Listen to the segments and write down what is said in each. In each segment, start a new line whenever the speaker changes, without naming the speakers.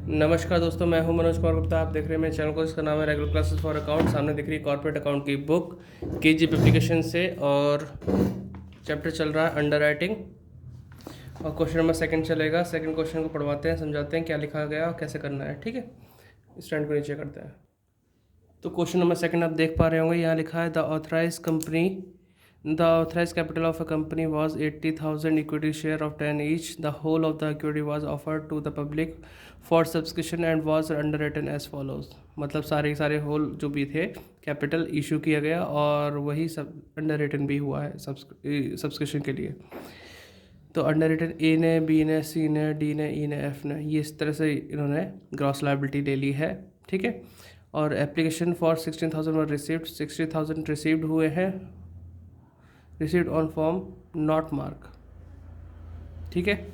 नमस्कार दोस्तों, मैं हूं मनोज कुमार गुप्ता। आप देख रहे हैं मेरे चैनल को, इसका नाम है रेगुलर क्लासेस फॉर अकाउंट। सामने दिख रही है कॉर्पोरेट अकाउंट की बुक केजी पब्लिकेशन से, और चैप्टर चल रहा है अंडर राइटिंग, और क्वेश्चन नंबर सेकंड चलेगा। सेकंड क्वेश्चन को पढ़वाते हैं, समझाते हैं क्या लिखा गया और कैसे करना है। ठीक है, स्टैंड को नीचे करते हैं। तो क्वेश्चन नंबर सेकंड आप देख पा रहे होंगे, यहाँ लिखा है the authorised capital of a company was 80,000 equity share of 10 each. The whole of the equity was offered to the public for subscription and was underwritten as follows. मतलब सारे होल जो भी थे कैपिटल इशू किया गया, और वही सब अंडर रिटन भी हुआ है सब्सक्रिप्शन के लिए। तो अंडर रिटन ए ने, बी ने, सी ने, डी ने, ई ने, एफ ने, ये इस तरह से इन्होंने ग्रॉस लायबिलिटी ले ली है। ठीक है, और application for 16,000 were received, 60,000 received हुए हैं, received on form not mark. ठीक है,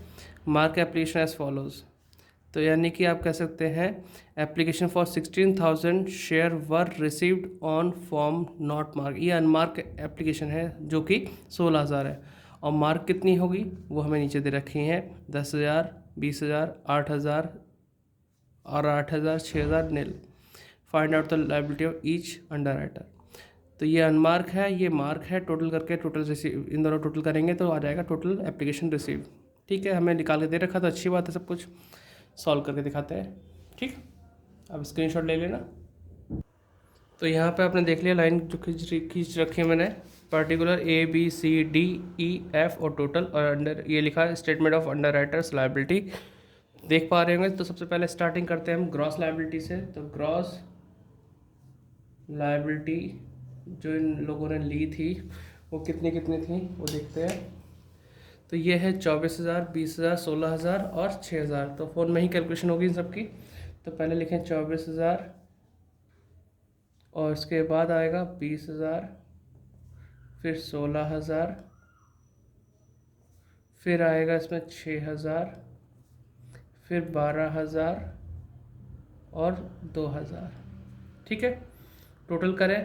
मार्क एप्लीकेशन एज फॉलोज। तो यानी कि आप कह सकते हैं application for 16,000 share were received on form not mark. ये अनमार्क एप्लीकेशन है जो कि 16,000 है, और मार्क कितनी होगी वो हमें नीचे दे रखी हैं, 10,000, 20,000, 8,000 और 8,000, 6,000 nil. Find out the liability of each underwriter. तो ये अनमार्क है, ये मार्क है, टोटल करके टोटल रिसीव, इन दोनों टोटल करेंगे तो आ जाएगा टोटल एप्लीकेशन रिसीव। ठीक है, हमें निकाल के दे रखा, तो अच्छी बात है। सब कुछ सॉल्व करके दिखाते हैं। ठीक, अब स्क्रीनशॉट ले लेना। तो यहाँ पे आपने देख लिया लाइन जो खींच रखी है मैंने, particular A B C D E F और टोटल, और अंडर ये लिखा है statement of under writers liability. देख पा रहे होंगे। तो सबसे पहले स्टार्टिंग करते हैं हम ग्रॉस लायबिलिटी से। तो ग्रॉस लायबिलिटी जो इन लोगों ने ली थी वो कितनी कितनी थी वो देखते हैं। तो ये है 24,000, 20,000, 16,000 और 6,000। तो फ़ोन में ही कैलकुलेशन होगी इन सबकी। तो पहले लिखें 24,000, और इसके बाद आएगा 20,000, फिर 16,000, फिर आएगा इसमें 6,000, फिर 12,000 और 2,000। ठीक है, टोटल करें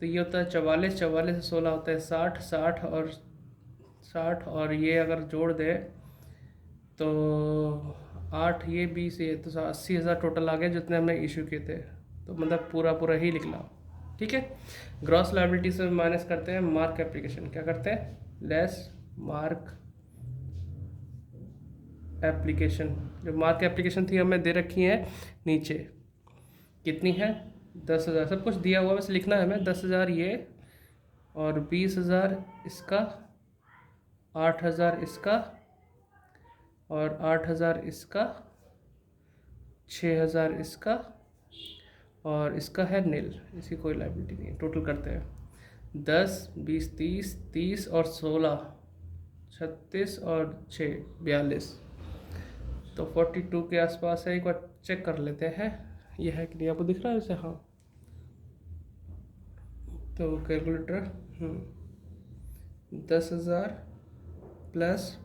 तो ये होता है 44, 44 से 16 होता है 60, 60 और 60, और ये अगर जोड़ दे तो 8, ये 20, ये तो 80,000 टोटल आ गया जितने हमने इशू किए थे। तो मतलब पूरा पूरा ही लिखना। ठीक है, ग्रॉस लायबिलिटी से माइनस करते हैं मार्क एप्लीकेशन। क्या करते हैं, लेस मार्क एप्लीकेशन। जो मार्क एप्लीकेशन थी हमें दे रखी है नीचे, कितनी है, 10,000। सब कुछ दिया हुआ, बस लिखना है हमें। 10,000 ये, और 20,000 इसका, 8,000 इसका, और 8,000 इसका, 6,000 इसका, और इसका है नील, इसकी कोई लायबिलिटी नहीं है। टोटल करते हैं 10, 20, 30, 30 और 16, 36 और 6, 42। तो 42 के आसपास है। एक बार चेक कर लेते हैं ये है कि नहीं, आपको दिख रहा है वैसे। हाँ, तो calculator 10,000 plus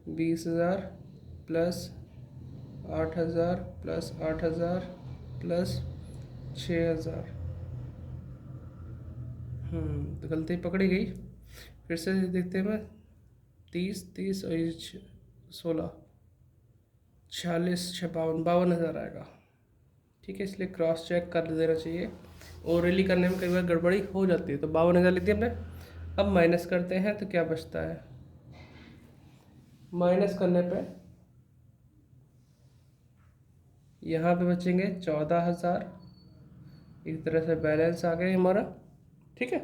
20,000 plus 8,000 plus 8,000 plus 6,000। तो गलती पकड़ी गई। फिर से देखते हैं। मैं 30, 30 और ये 16, 46, 52, 52,000 आएगा। ठीक है, इसलिए क्रॉस चेक कर देना चाहिए। ओरली करने में कई बार गड़बड़ी हो जाती है। तो 52,000 लिख दिया हमने। अब माइनस करते हैं तो क्या बचता है, माइनस करने पे यहाँ पे बचेंगे 14,000। एक तरह से बैलेंस आ गया हमारा। ठीक है,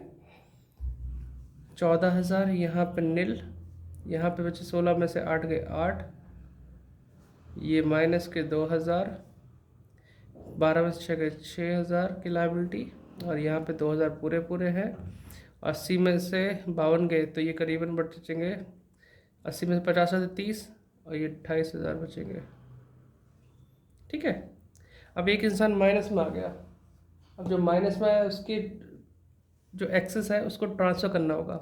14,000 यहाँ पे नील, यहाँ पे बचे 16 में से 8 गए 8, ये माइनस के 2,000, 12 में से 6 गए 6,000 की लायबिलिटी, और यहाँ पे 2,000 पूरे पूरे हैं। 80 में से 52 गए तो ये करीबन बचेंगे, 80 में से 50 है 30, और ये 28,000 बचेंगे। ठीक है, अब एक इंसान माइनस में आ गया। अब जो माइनस में है उसकी जो एक्सेस है उसको ट्रांसफ़र करना होगा।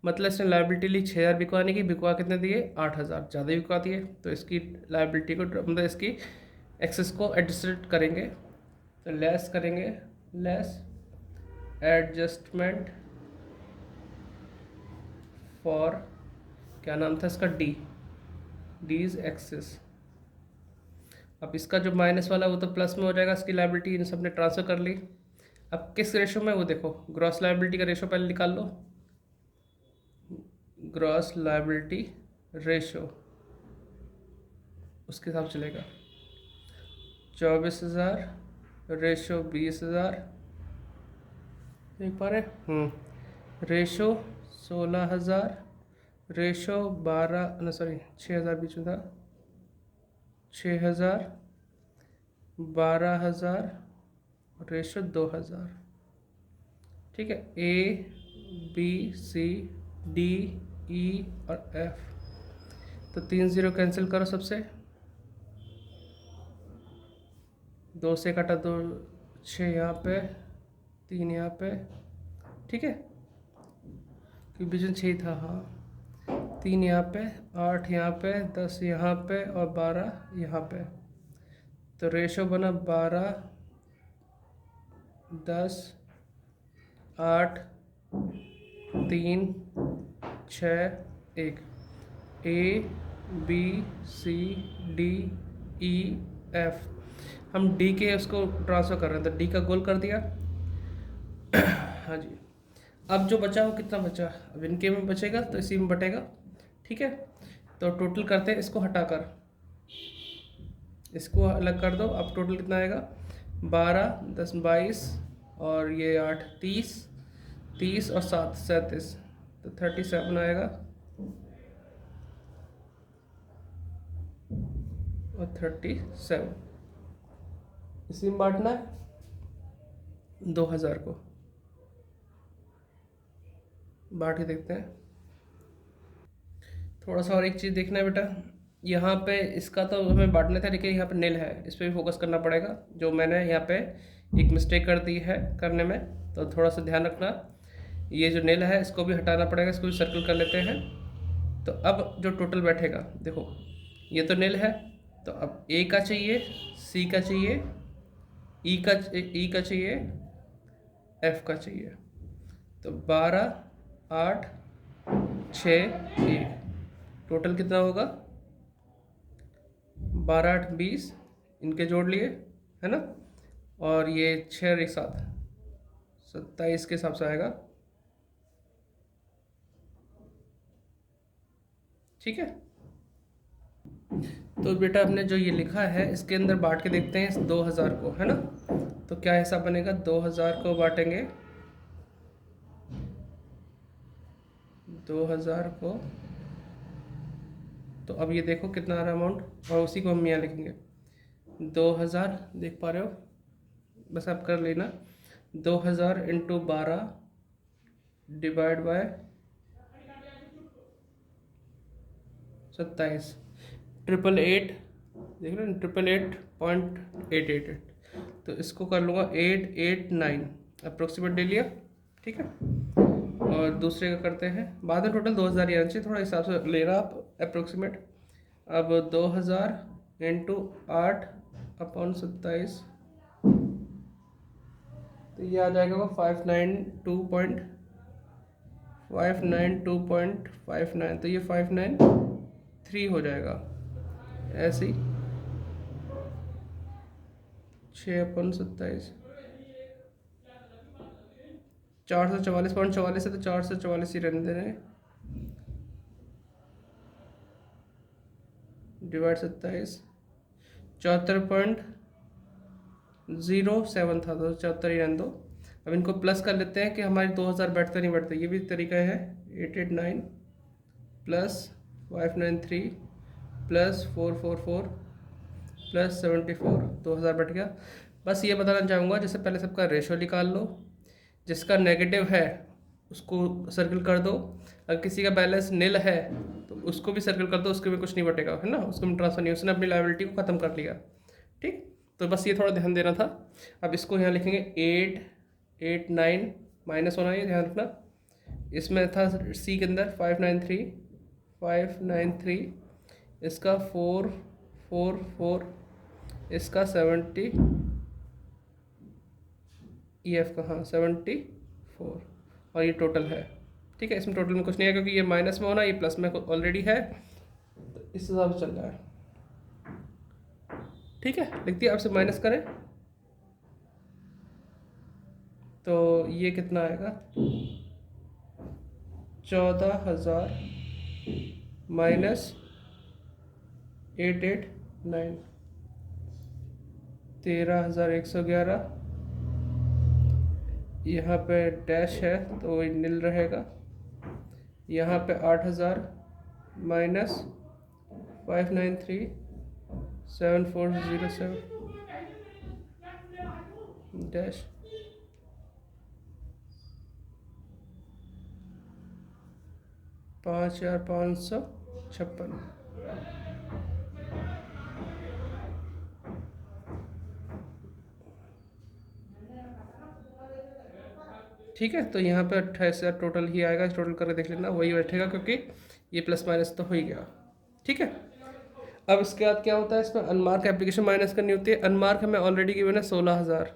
मतलब इसने लायबिलिटी ली 6,000 बिकवाने की, बिकवा कितने दिए, 8,000, ज़्यादा बिकवा दिए। तो इसकी लायबिलिटी को, मतलब इसकी एक्सेस को एडजस्ट करेंगे। तो लेस करेंगे, लेस एडजस्टमेंट फॉर, क्या नाम था इसका, डी, डीज एक्सेस। अब इसका जो माइनस वाला वो तो प्लस में हो जाएगा, इसकी लायबिलिटी इन सब ने ट्रांसफ़र कर ली। अब किस रेशो में वो देखो, ग्रॉस लायबिलिटी का रेशो पहले निकाल लो, ग्रॉस लायबिलिटी रेशो उसके हिसाब चलेगा। 24,000 रेशो 20,000, देख पा रहे रेशो 16,000 रेशो 6,000 बीच में था, 6,000 12,000 रेशो 2,000। ठीक है, ए बी सी डी ई और एफ, तो 3 0 कैंसिल करो सबसे, 2 से काटा 2, 6 यहाँ पे, 3 यहाँ पे। ठीक है, क्योंकि बीच में 6 था, हाँ, 3 यहाँ पे, 8 यहाँ पे, 10 यहाँ पे और 12 यहाँ पे। तो रेशो बना 12 10 8 3 6 1। A B C D E F, हम डी के उसको ट्रांसफ़र कर रहे हैं, तो डी का गोल कर दिया। हाँ जी, अब जो बचा वो कितना बचा, अब इनके में बचेगा तो इसी में बटेगा। ठीक है, तो टोटल करते हैं, इसको हटाकर इसको अलग कर दो। अब टोटल कितना आएगा, 12 10 22 और ये 8 30, 30 और 7 37, तो 37 आएगा और 37। इसी में बांटना है 2,000 को, बांट के देखते हैं। थोड़ा सा और एक चीज़ देखना है बेटा, यहाँ पे इसका तो हमें बांटना था, लेकिन यहाँ पे नील है, इस पर भी फोकस करना पड़ेगा। जो मैंने यहाँ पे एक मिस्टेक कर दी है करने में, तो थोड़ा सा ध्यान रखना। ये जो नील है इसको भी हटाना पड़ेगा, इसको भी सर्कल कर लेते हैं। तो अब जो टोटल बैठेगा, देखो ये तो नील है, तो अब ए का चाहिए, सी का चाहिए, ई का चाहिए, एफ का चाहिए। तो 12 8 6 1, टोटल कितना होगा, 12 8 20, इनके जोड़ लिए है ना, और ये 6 एक साथ 27 के हिसाब से आएगा। ठीक है, तो बेटा आपने जो ये लिखा है इसके अंदर बांट के देखते हैं इस 2,000 को, है ना। तो क्या हिसाब बनेगा, 2,000 को बांटेंगे, 2,000 को, तो अब ये देखो कितना आ रहा है अमाउंट, और उसी को हम यहाँ लिखेंगे 2,000, देख पा रहे हो, बस आप कर लेना। 2,000 इंटू 12 डिवाइड बाय 27, 888, देख रहे हैं 888.888, तो इसको कर लूँगा 889 अप्रोक्सीमेट ले लिया। ठीक है, और दूसरे का करते हैं बाद में, टोटल 2,000 आना चाहिए, थोड़ा हिसाब से लेना आप अप्रोक्सीमेट। अब 2,000 इंटू 8/27, तो ये आ जाएगा 592.59, तो ये 593 हो जाएगा ऐसे ही। 6/27 444.44 है, तो 444 ही रहने देने, डिवाइड 27, 74.07 था, तो 74 ही रहने दो। अब इनको प्लस कर लेते हैं कि हमारे 2,000 बैठते नहीं बैठते, ये भी तरीका है। 889 प्लस 593 प्लस 444 प्लस 74, 2,000 बैठ गया। बस ये बताना चाहूँगा, जैसे पहले सबका रेशो निकाल लो, जिसका नेगेटिव है उसको सर्कल कर दो, अगर किसी का बैलेंस नील है तो उसको भी सर्कल कर दो, उसके में कुछ नहीं बटेगा, है ना, उसको में ट्रांसफर नहीं, उसने अपनी लायबिलिटी को ख़त्म कर लिया। ठीक, तो बस ये थोड़ा ध्यान देना था। अब इसको यहाँ लिखेंगे 889 माइनस होना है, ध्यान रखना। इसमें था सी के अंदर 593, इसका 444, इसका 70, ई एफ का हाँ 74, और ये टोटल है। ठीक है, इसमें टोटल में कुछ नहीं है क्योंकि ये माइनस में होना, ये प्लस में ऑलरेडी है, तो इस हिसाब से चल रहा है। ठीक है, लिख दिया। अब से माइनस करें तो ये कितना आएगा, 14,000 माइनस 889, 13,111। यहाँ पे डैश है तो वही नील रहेगा। यहाँ पे 8,000 माइनस 593,7407 डैश 5,556। ठीक है, तो यहाँ पे 28,000 टोटल ही आएगा। टोटल करके देख लेना, वही बैठेगा क्योंकि ये प्लस माइनस तो हो ही गया। ठीक है, अब इसके बाद क्या होता है, इसमें अनमार्क एप्लीकेशन माइनस करनी होती है। अनमार्क हमें ऑलरेडी गिवन है 16,000।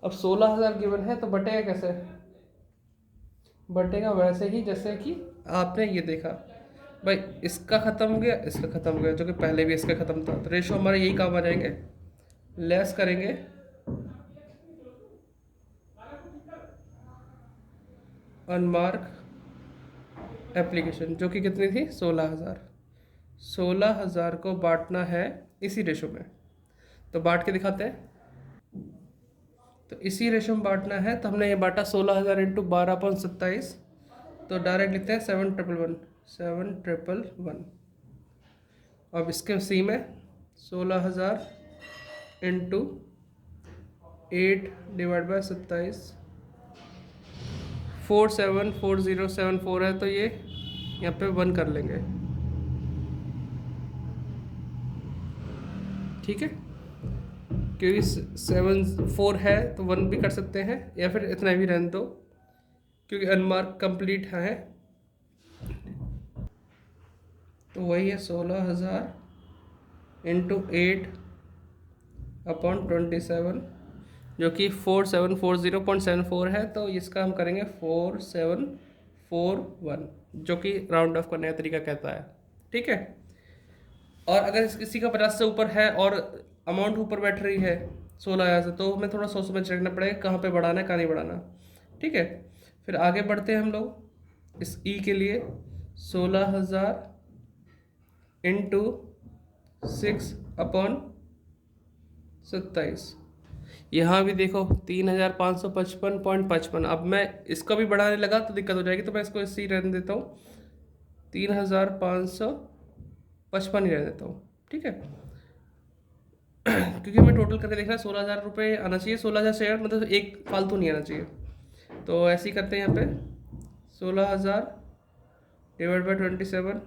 अब 16,000 गिवन है तो बटेगा कैसे, बटेगा वैसे ही जैसे कि आपने ये देखा भाई, इसका ख़त्म हो गया, इसका ख़त्म हो गया, जो कि पहले भी इसका ख़त्म था। तो रेशो हमारे यही काम आ जाएंगे, लेस करेंगे अनमार्क एप्लीकेशन जो कि कितनी थी 16,000। 16,000 को बांटना है इसी रेशो में, तो बांट के दिखाते हैं। तो इसी रेशो में बांटना है, तो हमने ये बांटा 16,000 इंटू 12/27, तो डायरेक्ट लिखते हैं 7,111। अब इसके सी में 16,000 इंटू 8/27, 474074 है, तो ये यहाँ पे 1 कर लेंगे। ठीक है, क्योंकि 7 4 है तो 1 भी कर सकते हैं, या फिर इतना भी रहने दो क्योंकि अनमार्क कंप्लीट है। तो वही है 16,000 इंटू 8/27, जो कि 4740.74 है। तो इसका हम करेंगे 4741, जो कि राउंड ऑफ करने का तरीका कहता है। ठीक है, और अगर किसी का 50 से ऊपर है और अमाउंट ऊपर बैठ रही है 16,000 से, तो हमें थोड़ा सोच समझ रखना पड़ेगा कहाँ पे बढ़ाना है कहाँ नहीं बढ़ाना। ठीक है, फिर आगे बढ़ते हैं हम लोग इस ई के लिए। 16,000 इंटू 6/27, यहाँ भी देखो 3,555.55। अब मैं इसको भी बढ़ाने लगा तो दिक्कत हो जाएगी, तो मैं इसको इसी रहने देता हूँ, 3,555 ही रहने देता हूँ। ठीक है, क्योंकि हमें टोटल करके देखना है 16,000 रुपये आना चाहिए। 16,000 शेयर मतलब एक फालतू नहीं आना चाहिए, तो ऐसे ही करते हैं यहाँ पे 16,000 डिवाइड बाई 27,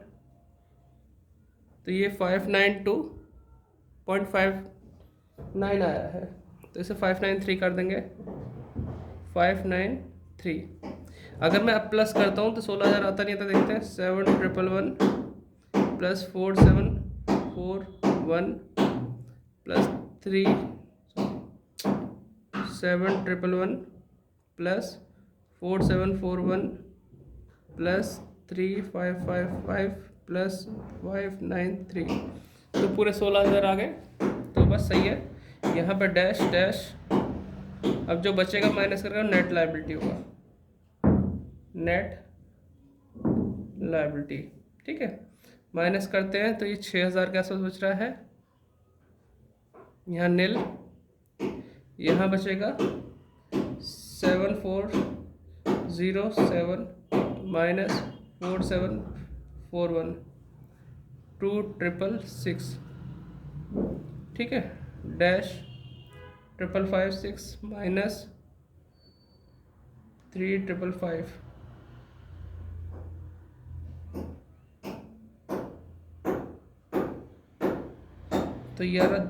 तो ये 592.59 आया है, तो इसे 593 कर देंगे, 593। अगर मैं अब प्लस करता हूँ तो 16,000 आता नहीं आता, देखते हैं। 7,111 plus 4,741 plus 7,111 plus 4,741 plus 3,555 plus 593, तो पूरे 16,000 आ गए। तो बस सही है, यहाँ पे डैश डैश। अब जो बचेगा माइनस करेगा नेट लायबिलिटी होगा, नेट लायबिलिटी। ठीक है, माइनस करते हैं तो ये 6,000 के आसपास बच रहा है। यहाँ नील, यहाँ बचेगा 7,407 माइनस 4,741 2,666। ठीक है, डैश 5,556 माइनस 3,555, तो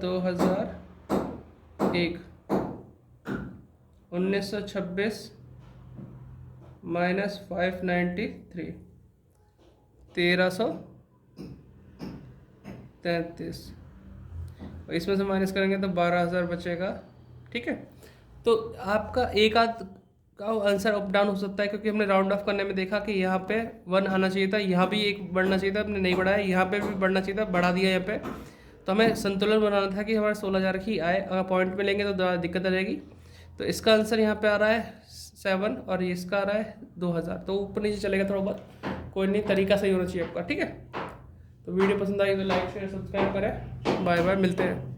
2001 1926 माइनस 593 1,333, और इसमें से माइनस करेंगे तो 12,000 बचेगा। ठीक है, तो आपका एक आध का आंसर अप डाउन हो सकता है, क्योंकि हमने राउंड ऑफ करने में देखा कि यहाँ पे 1 आना चाहिए था, यहाँ भी एक बढ़ना चाहिए था, हमने नहीं बढ़ाया, यहाँ पे भी बढ़ना चाहिए था, बढ़ा दिया यहाँ पे। तो हमें संतुलन बनाना था कि हमारे 16,000 ही आए, अगर पॉइंट में लेंगे तो ज़्यादा दिक्कत आ जाएगी। तो इसका आंसर यहाँ पे आ रहा है 7 और ये इसका आ रहा है 2,000। तो ऊपर नीचे चलेगा थोड़ा बहुत, कोई नहीं, तरीका सही होना चाहिए आपका, ठीक है। तो वीडियो पसंद आई तो लाइक शेयर सब्सक्राइब करें। बाय बाय, मिलते हैं।